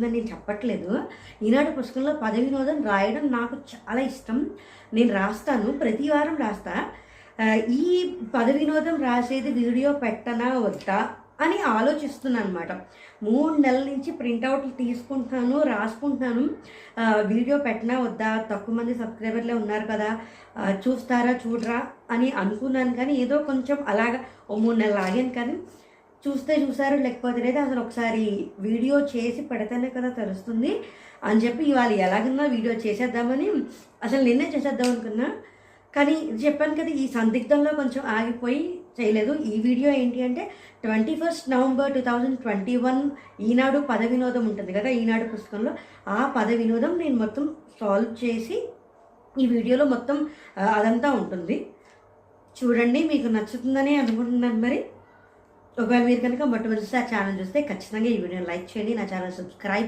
అవుతుందని నేను చెప్పట్లేదు. ఈనాడు పుస్తకంలో పద వినోదం రాయడం నాకు చాలా ఇష్టం. నేను రాస్తాను, ప్రతి వారం రాస్తా. ఈ పద వినోదం రాసేది వీడియో పెట్టనా వద్దా అని ఆలోచిస్తున్నాను అనమాట. 3 నెలల నుంచి ప్రింట్అవుట్లు తీసుకుంటున్నాను, రాసుకుంటున్నాను. వీడియో పెట్టనా వద్దా, తక్కువ మంది సబ్స్క్రైబర్లే ఉన్నారు కదా, చూస్తారా చూడరా అని అనుకున్నాను. కానీ ఏదో కొంచెం అలాగా ఓ 3 నెలలు ఆగాను. కానీ చూస్తే చూసారు, లేకపోతే లేదు. అసలు ఒకసారి వీడియో చేసి పెడితేనే కదా తెలుస్తుంది అని చెప్పి ఇవాళ ఎలాగన్నా వీడియో చేసేద్దామని, అసలు నిన్నే చేసేద్దాం అనుకున్నా. కానీ చెప్పాను కదా, ఈ సందిగ్ధంలో కొంచెం ఆగిపోయి చేయలేదు. ఈ వీడియో ఏంటి అంటే 21 నవంబర్ 2021 ఈనాడు పద వినోదం ఉంటుంది కదా, ఈనాడు పుస్తకంలో ఆ పద వినోదం నేను మొత్తం సాల్వ్ చేసి ఈ వీడియోలో మొత్తం అదంతా ఉంటుంది. చూడండి, మీకు నచ్చుతుందని అనుకుంటున్నాను. మరి ఒకవేళ మీరు కనుక మొట్టమొదటిసారి ఛానల్ చూస్తే ఖచ్చితంగా ఈ వీడియోని లైక్ చేయండి, నా ఛానల్ సబ్స్క్రైబ్